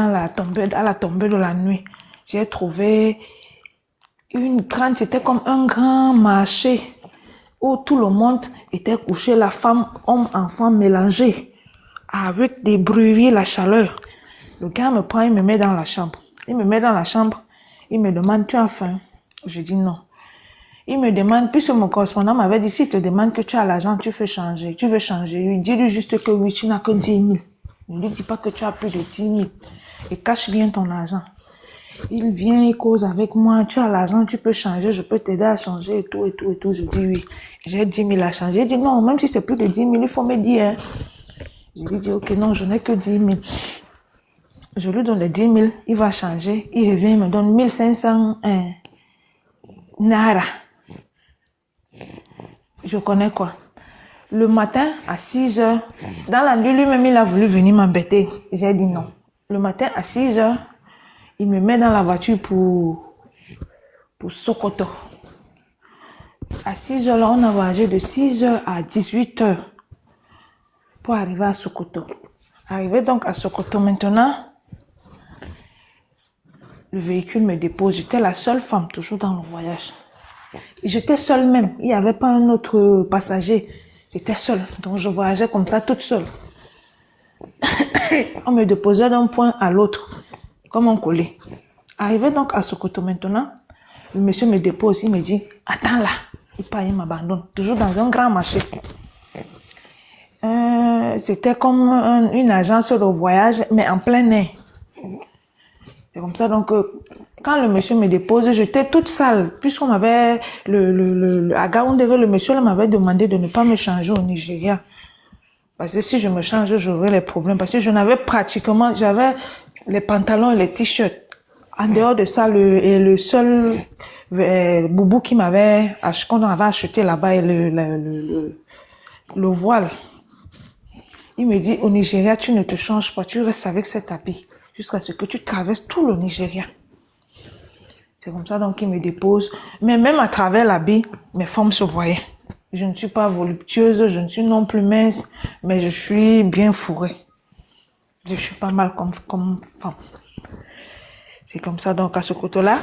à la tombée de la nuit, j'ai trouvé une grande, c'était comme un grand marché où tout le monde était couché, la femme, homme, enfant mélangés, avec des bruits, la chaleur. Le gars me prend, il me met dans la chambre. Il me met dans la chambre, il me demande, tu as faim? Je dis non. Il me demande, puisque mon correspondant m'avait dit, s'il te demande que tu as l'argent, tu veux changer. Dis-lui juste que oui, tu n'as que 10 000. Ne lui dis pas que tu as plus de 10 000. Et cache bien ton argent. Il vient, il cause avec moi, tu as l'argent, tu peux changer, je peux t'aider à changer et tout, et tout, et tout. Je dis oui, j'ai 10 000 à changer. Il dit non, même si c'est plus de 10 000, il faut me dire. Hein. Je lui dis ok, non, je n'ai que 10 000. Je lui donne les 10 000, il va changer. Il revient, il me donne 1500 naira. Je connais quoi. Le matin, à 6 heures, dans la nuit, lui-même, il a voulu venir m'embêter. J'ai dit non. Le matin, à 6 heures, il me met dans la voiture pour Sokoto. À 6 heures, là, on a voyagé de 6 heures à 18 heures pour arriver à Sokoto. Arrivé donc à Sokoto maintenant, le véhicule me dépose. J'étais la seule femme toujours dans le voyage. J'étais seule même. Il n'y avait pas un autre passager. J'étais seule. Donc je voyageais comme ça toute seule. On me déposait d'un point à l'autre, comme on collait. Arrivé donc à Sokoto maintenant, le monsieur me dépose. Il me dit, attends là. Il part, il m'abandonne. Toujours dans un grand marché. C'était comme une agence de voyage, mais en plein air. C'est comme ça, donc, quand le monsieur me dépose, j'étais toute sale, puisqu'on m'avait, à Gaoundéré, le monsieur m'avait demandé de ne pas me changer au Nigeria. Parce que si je me change, j'aurais les problèmes. Parce que je n'avais pratiquement, j'avais les pantalons et les t-shirts. En dehors de ça, le seul boubou qu'on avait acheté là-bas, est le voile. Il me dit, au Nigeria, tu ne te changes pas, tu restes avec cet habit jusqu'à ce que tu traverses tout le Nigeria. C'est comme ça donc qu'il me dépose. Mais même à travers l'habit, mes formes se voyaient. Je ne suis pas voluptueuse, je ne suis non plus mince, mais je suis bien fourrée. Je suis pas mal comme femme. C'est comme ça donc à ce côté-là,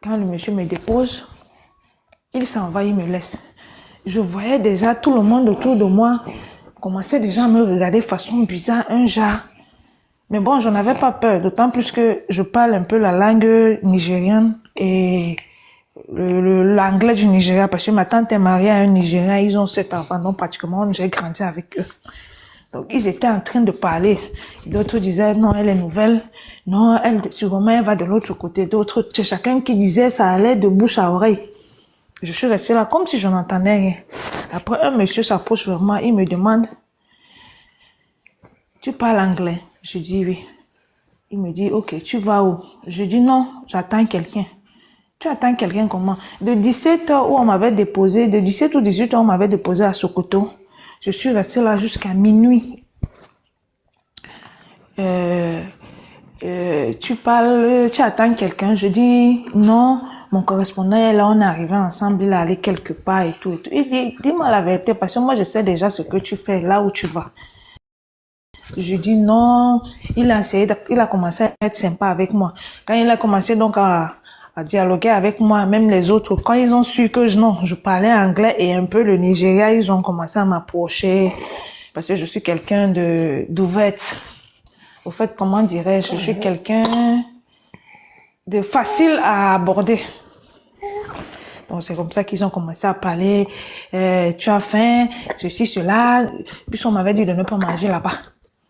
quand le monsieur me dépose, il s'en va, il me laisse. Je voyais déjà tout le monde autour de moi commençait déjà à me regarder de façon bizarre, un genre. Mais bon, j'en avais pas peur, d'autant plus que je parle un peu la langue nigérienne et l'anglais du Nigeria, parce que ma tante est mariée à un Nigérien, ils ont 7 enfants, donc pratiquement j'ai grandi avec eux. Donc ils étaient en train de parler. D'autres disaient non, elle est nouvelle, non, elle sûrement elle va de l'autre côté. D'autres, c'est chacun qui disait ça allait de bouche à oreille. Je suis restée là comme si je n'entendais rien. Après, un monsieur s'approche vers moi, il me demande, tu parles anglais? Je dis oui. Il me dit, ok, tu vas où? Je dis non, j'attends quelqu'un. Tu attends quelqu'un comment? De 17 heures où on m'avait déposé, de 17 ou 18 heures on m'avait déposé à Sokoto. Je suis restée là jusqu'à minuit. Tu parles, tu attends quelqu'un? Je dis non. Mon correspondant est là, on est arrivé ensemble, il est allé quelque part et tout, et tout. Il dit, dis-moi la vérité, parce que moi je sais déjà ce que tu fais, là où tu vas. Je dis non, il a commencé à être sympa avec moi. Quand il a commencé donc à dialoguer avec moi, même les autres, quand ils ont su que je parlais anglais et un peu le Nigeria, ils ont commencé à m'approcher, parce que je suis quelqu'un d'ouverte. Au fait, comment dirais-je, je suis quelqu'un de facile à aborder. Donc c'est comme ça qu'ils ont commencé à parler, tu as faim, ceci, cela, puis on m'avait dit de ne pas manger là-bas.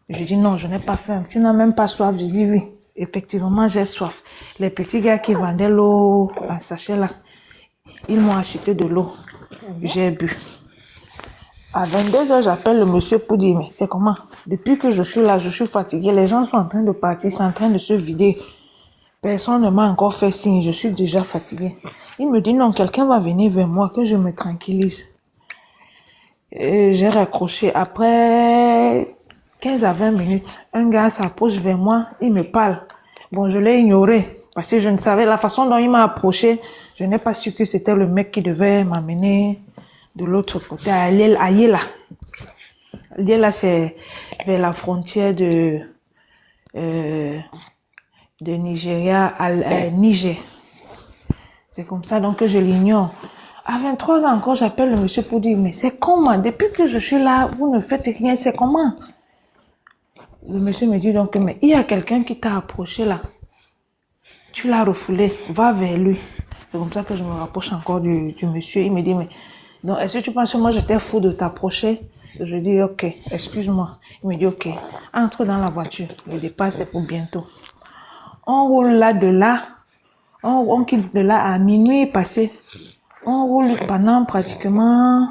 Je dis non, je n'ai pas faim, tu n'as même pas soif. Je dis oui, effectivement j'ai soif. Les petits gars qui vendaient l'eau en sachet là, ils m'ont acheté de l'eau, j'ai bu. À 22 heures, j'appelle le monsieur pour dire, mais c'est comment? Depuis que je suis là, je suis fatiguée, les gens sont en train de partir, sont en train de se vider. Personne ne m'a encore fait signe, je suis déjà fatiguée. Il me dit non, quelqu'un va venir vers moi, que je me tranquillise. Et j'ai raccroché. Après 15 à 20 minutes, un gars s'approche vers moi, il me parle. Bon, je l'ai ignoré, parce que je ne savais la façon dont il m'a approché. Je n'ai pas su que c'était le mec qui devait m'amener de l'autre côté, à Yela. Yela, c'est vers la frontière de de Nigeria à Niger. C'est comme ça donc que je l'ignore. À 23 ans encore, j'appelle le monsieur pour dire, mais c'est comment? Depuis que je suis là, vous ne faites rien, c'est comment? Le monsieur me dit donc, mais il y a quelqu'un qui t'a approché là. Tu l'as refoulé, va vers lui. C'est comme ça que je me rapproche encore du monsieur. Il me dit, mais donc, est-ce que tu penses que moi j'étais fou de t'approcher? Je dis, ok, excuse-moi. Il me dit, ok, entre dans la voiture. Le départ, c'est pour bientôt. On roule là de là. On quitte de là à minuit passé. On roule pendant pratiquement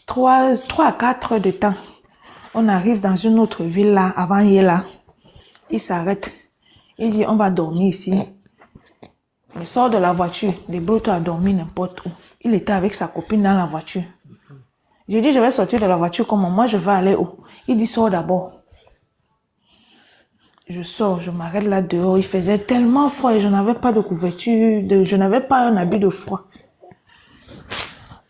3 à 4 heures de temps. On arrive dans une autre ville là, avant Yela. Il s'arrête. Il dit, on va dormir ici. Il sort de la voiture. Débrouille-toi à dormir n'importe où. Il était avec sa copine dans la voiture. J'ai dit, je vais sortir de la voiture comment? Moi, je vais aller où? Il dit, sors d'abord. Je sors, je m'arrête là dehors. Il faisait tellement froid et je n'avais pas de couverture, je n'avais pas un habit de froid.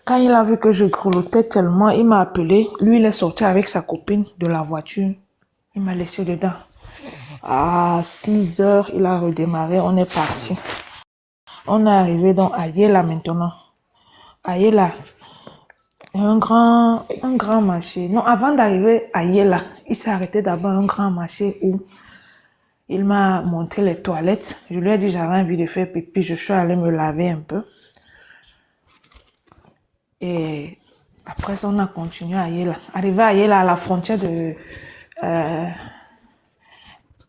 Quand il a vu que je grelottais tellement, il m'a appelé. Lui, il est sorti avec sa copine de la voiture. Il m'a laissé dedans. À 6 heures, il a redémarré, on est parti. On est arrivé donc à Yela maintenant. À Yela, un grand marché. Non, avant d'arriver à Yela, il s'est arrêté d'abord à un grand marché où il m'a montré les toilettes. Je lui ai dit j'avais envie de faire pipi. Je suis allée me laver un peu. Et après ça, on a continué à Yela. Arrivé à Yela, à la frontière de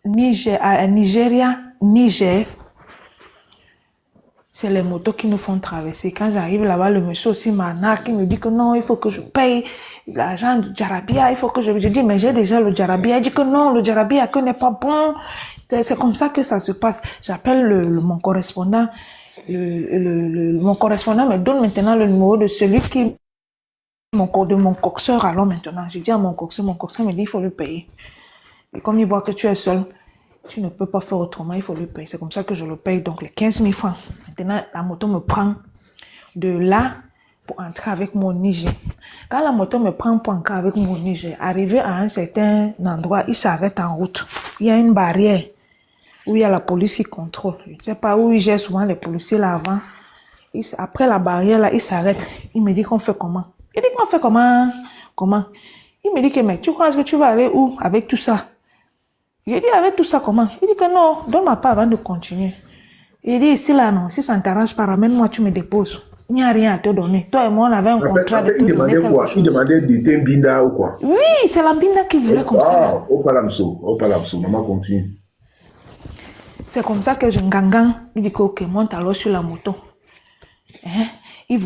Nigeria, Niger, c'est les motos qui nous font traverser. Quand j'arrive là-bas, le monsieur aussi m'arnaque. Il me dit que non, il faut que je paye l'argent du Jarabia. Il faut que je dis, mais j'ai déjà le Jarabia. Il dit que non, le Jarabia que n'est pas bon. C'est comme ça que ça se passe. J'appelle mon correspondant. Mon correspondant me donne maintenant le numéro de celui qui de mon coxeur. Alors maintenant, je dis à mon coxeur me dit il faut lui payer. Et comme il voit que tu es seul, tu ne peux pas faire autrement, il faut lui payer. C'est comme ça que je le paye, donc les 15 000 francs. Maintenant, la moto me prend de là pour entrer avec mon Niger. Quand la moto me prend pour entrer avec mon Niger, arrivé à un certain endroit, il s'arrête en route. Il y a une barrière où il y a la police qui contrôle. Je ne sais pas où il gère souvent les policiers là avant. Après la barrière là, il s'arrête. Il me dit qu'on fait comment? Il dit qu'on fait comment? Comment? Il me dit que mais tu crois que tu vas aller où avec tout ça? J'ai dit avec tout ça comment? Il dit que non, donne-moi pas avant de continuer. Il dit ici là non, si ça ne t'arrange pas, ramène-moi, tu me déposes. Il n'y a rien à te donner. Toi et moi on avait un contrat. Il demandait quoi? Il demandait de binda ou quoi? Oui, c'est la binda qui voulait comme ça. Ah, au palamso, maman continue. C'est comme ça que je gangan. Il dit que ok, monte alors sur la moto. Hein? Il voulait